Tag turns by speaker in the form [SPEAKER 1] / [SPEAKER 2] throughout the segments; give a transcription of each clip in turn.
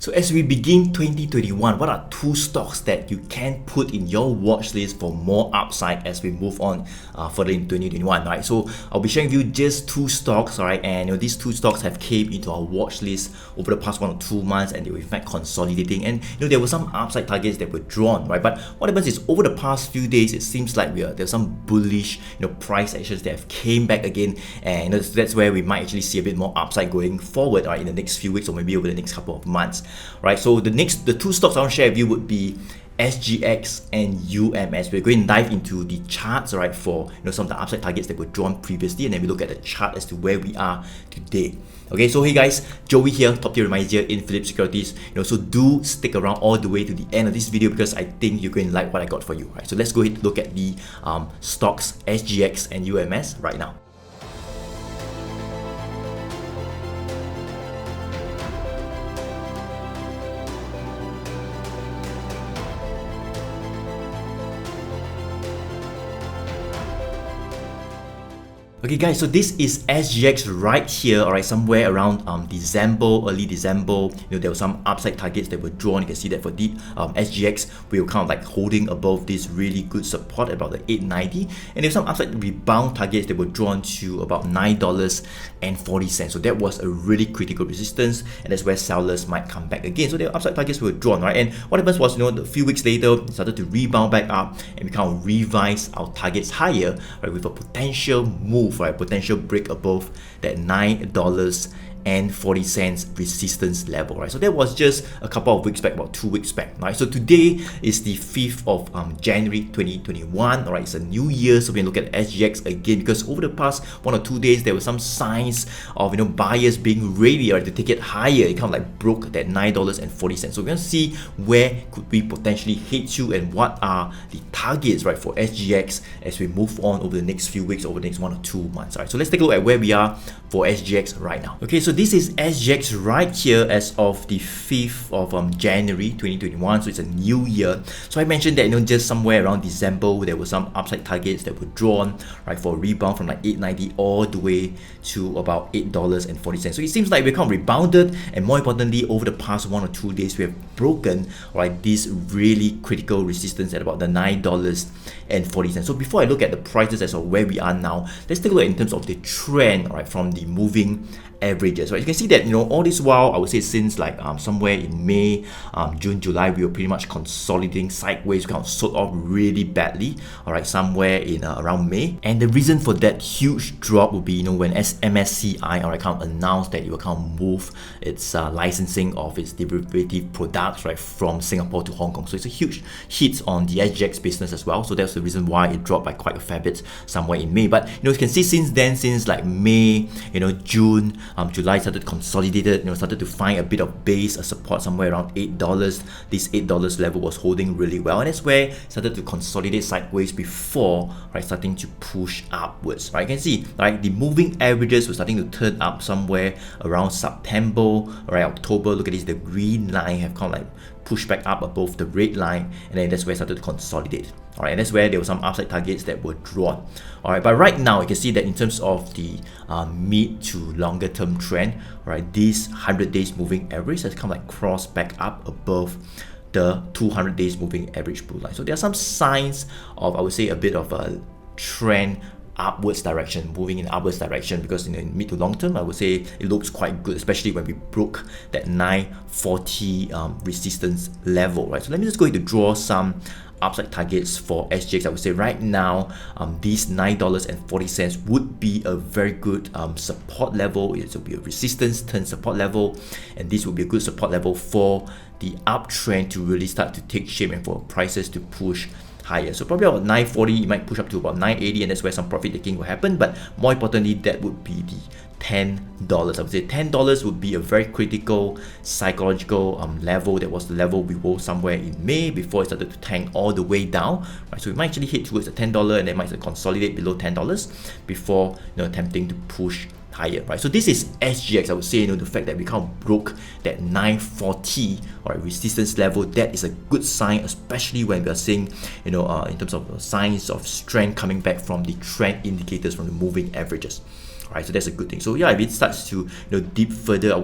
[SPEAKER 1] So as we begin 2021, what are two stocks that you can put in your watch list for more upside as we move on further in 2021, right? So I'll be sharing with you just two stocks, all right? And these two stocks have came into our watch list over the past 1 or 2 months, and they were in fact consolidating. And there were some upside targets that were drawn, right? But what happens is over the past few days, it seems like there's some bullish, price actions that have came back again, and that's where we might actually see a bit more upside going forward, right, in the next few weeks or maybe over the next couple of months. Right, so the two stocks I want to share with you would be SGX and UMS. We're going to dive into the charts, right, for some of the upside targets that were drawn previously, and then we look at the chart as to where we are today. Okay, so hey guys, Joey here, top tier remisier in Philips Securities. So do stick around all the way to the end of this video because I think you're going to like what I got for you. Right, so let's go ahead and look at the stocks SGX and UMS right now. Okay guys, so this is SGX right here, alright, somewhere around early December, there were some upside targets that were drawn. You can see that for the SGX, we were kind of like holding above this really good support about the 890, and there were some upside rebound targets that were drawn to about $9.40. So that was a really critical resistance, and that's where sellers might come back again. So the upside targets were drawn, right? And what happens was, a few weeks later, it started to rebound back up, and we kind of revised our targets higher, right, with a potential move, right, potential break above that $9.40 resistance level, right? So that was just a couple of weeks back, about 2 weeks back, right? So today is the 5th of January 2021, all right? It's a new year, so we can look at SGX again because over the past 1 or 2 days, there were some signs of buyers being ready, right, to take it higher. It kind of like broke that $9.40. So we're going to see where could we potentially head to and what are the targets, right, for SGX as we move on over the next few weeks, over the next 1 or 2 months, all right? So let's take a look at where we are for SGX right now. Okay, so this is SGX right here as of the 5th of January 2021, so it's a new year. So I mentioned that just somewhere around December there were some upside targets that were drawn, right, for a rebound from like 890 all the way to about $8.40. So it seems like we kind of rebounded, and more importantly, over the past 1 or 2 days we have broken, right, this really critical resistance at about the $9.40. So before I look at the prices as of where we are now, let's take a look in terms of the trend, right, from the moving averages, right? You can see that all this while, I would say since like somewhere in May, June, July, we were pretty much consolidating sideways. We kind of sold off really badly, all right, somewhere in around May. And the reason for that huge drop would be when MSCI, all right, kind of announced that it will kind of move its licensing of its derivative products, right, from Singapore to Hong Kong. So it's a huge hit on the SGX business as well. So that's the reason why it dropped by quite a fair bit somewhere in May. But you can see since then, since like May, June, July started consolidated, started to find a bit of base, a support somewhere around $8. This $8 level was holding really well, and that's where it started to consolidate sideways before, right, starting to push upwards, right? You can see, right, the moving averages were starting to turn up somewhere around September, all right, October. Look at this, the green line have kind of like pushed back up above the red line, and then that's where it started to consolidate. All right, and that's where there were some upside targets that were drawn. All right, but right now you can see that in terms of the mid to longer term trend, right, this 100 days moving average has kind of like crossed back up above the 200 days moving average blue line. So there are some signs of, I would say, a bit of a trend upwards direction, moving in upwards direction, because in mid to long term, I would say it looks quite good, especially when we broke that 940 resistance level, right? So let me just go ahead to draw some upside targets for SGX. I would say right now, these $9.40 would be a very good support level. It will be a resistance turn support level, and this would be a good support level for the uptrend to really start to take shape and for prices to push higher. So probably about 940, it might push up to about 980, and that's where some profit taking will happen. But more importantly, that would be the $10. I would say $10 would be a very critical psychological level. That was the level we were somewhere in May before it started to tank all the way down, right? So we might actually hit towards the $10, and then might consolidate below $10 before attempting to push higher, right? So this is SGX. I would say the fact that we kind of broke that 940 resistance level, that is a good sign, especially when we are seeing in terms of signs of strength coming back from the trend indicators from the moving averages. Right, so that's a good thing. So yeah, if it starts to dip further,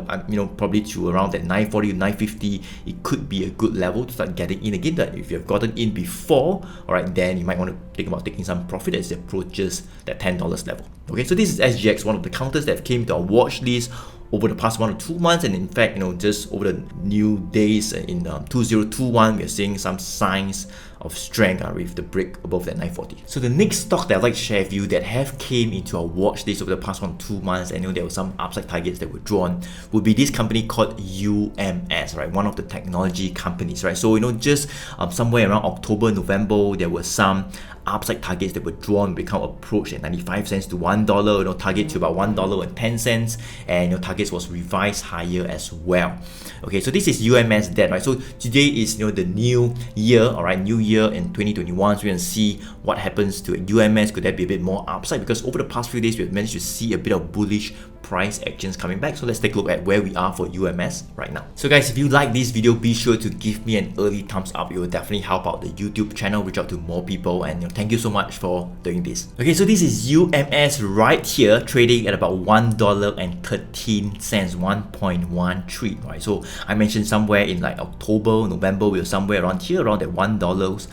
[SPEAKER 1] probably to around that 940 to 950, it could be a good level to start getting in again. That if you've gotten in before, all right, then you might want to think about taking some profit as it approaches that $10 level. Okay, so this is SGX, one of the counters that came to our watch list over the past 1 or 2 months, and in fact, just over the new days in 2021, we are seeing some signs of strength with the break above that 940. So the next stock that I'd like to share with you that have came into our watch list over the past 1 or 2 months, and there were some upside targets that were drawn, would be this company called UMS, right? One of the technology companies, right? So just somewhere around October, November, there were some upside targets that were drawn, become approached at 95 cents to $1, target to about $1.10, and targets was revised higher as well. Okay, so this is UMS debt, right? So today is the new year, all right, new year in 2021. So we're gonna see what happens to UMS. Could there be a bit more upside? Because over the past few days, we've managed to see a bit of bullish price actions coming back. So let's take a look at where we are for UMS right now. So guys, if you like this video, be sure to give me an early thumbs up. It will definitely help out the YouTube channel, reach out to more people, and thank you so much for doing this. Okay, so this is UMS right here, trading at about $1.13, 1.13, right? So I mentioned somewhere in like October, November, we were somewhere around here, around that $1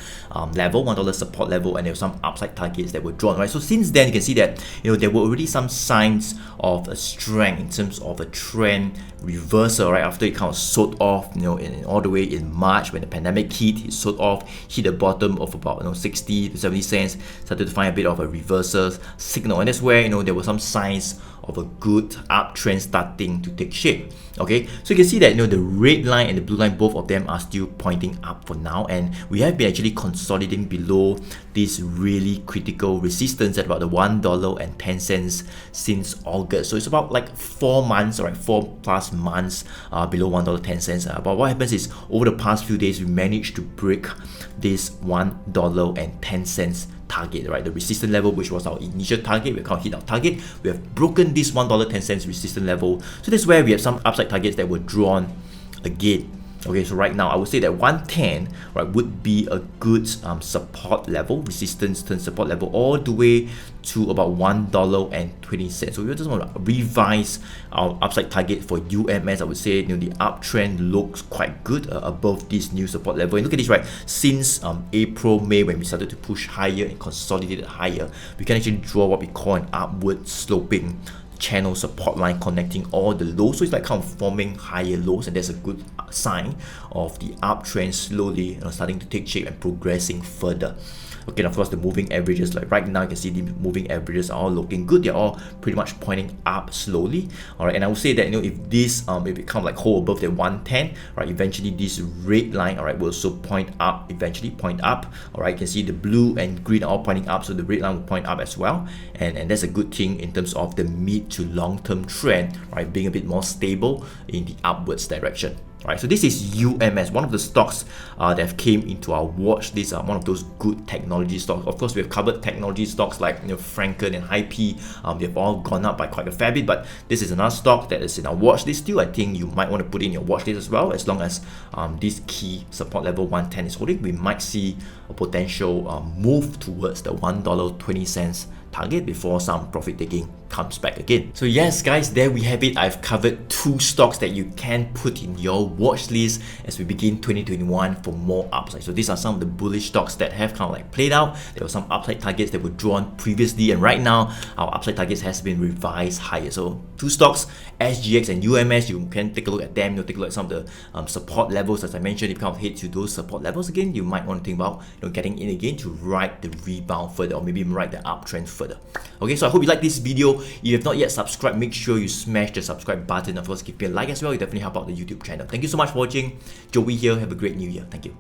[SPEAKER 1] level, $1 support level, and there were some upside targets that were drawn, right? So since then, you can see that there were already some signs of a strength in terms of a trend reversal, right? After it kind of sold off, all the way in March when the pandemic hit, it sold off, hit the bottom of about 60 to 70 cents, started to find a bit of a reversal signal, and that's where there were some signs of a good uptrend starting to take shape. Okay, so you can see that the red line and the blue line, both of them are still pointing up for now, and we have been actually consolidating below this really critical resistance at about the $1.10 since August. So it's about like 4 months, right, 4+ months below $1.10. But what happens is over the past few days, we managed to break this $1.10 target, right? The resistance level, which was our initial target, we can't hit our target. We have broken this $1.10 resistance level. So that's where we have some upside targets that were drawn again. Okay, so right now I would say that 110, right, would be a good support level, resistance turn support level, all the way to about $1.20. So we just want to revise our upside target for UMS. I would say the uptrend looks quite good above this new support level. And look at this, right? Since April, May, when we started to push higher and consolidated higher, we can actually draw what we call an upward sloping channel support line connecting all the lows. So it's like kind of forming higher lows, and that's a good sign of the uptrend slowly starting to take shape and progressing further. Okay, and of course the moving averages, like right now you can see the moving averages are all looking good. They're all pretty much pointing up slowly. All right, and I would say that if this if it comes like hold above the 110, right, eventually this red line, all right, will also point up, eventually point up. All right, you can see the blue and green are all pointing up, so the red line will point up as well, and that's a good thing in terms of the mid to long-term trend, right, being a bit more stable in the upwards direction. Right, so this is UMS, one of the stocks that came into our watch list, one of those good technology stocks. Of course, we have covered technology stocks like Franken and IP. They've all gone up by quite a fair bit, but this is another stock that is in our watch list still. I think you might want to put in your watch list as well, as long as this key support level 110 is holding. We might see a potential move towards the $1.20 target before some profit taking comes back again. So yes guys, there we have it. I've covered 2 stocks that you can put in your watch list as we begin 2021 for more upside. So these are some of the bullish stocks that have kind of like played out. There were some upside targets that were drawn previously, and right now our upside targets has been revised higher. So 2 stocks, SGX and UMS, you can take a look at them. Take a look at some of the support levels. As I mentioned, if you kind of hit to those support levels again, you might want to think about getting in again to ride the rebound further, or maybe ride the uptrend further. Okay, so I hope you like this video. If you have not yet subscribed, make sure you smash the subscribe button. Of course, give me a like as well. You definitely help out the YouTube channel. Thank you so much for watching. Joey here. Have a great new year. Thank you.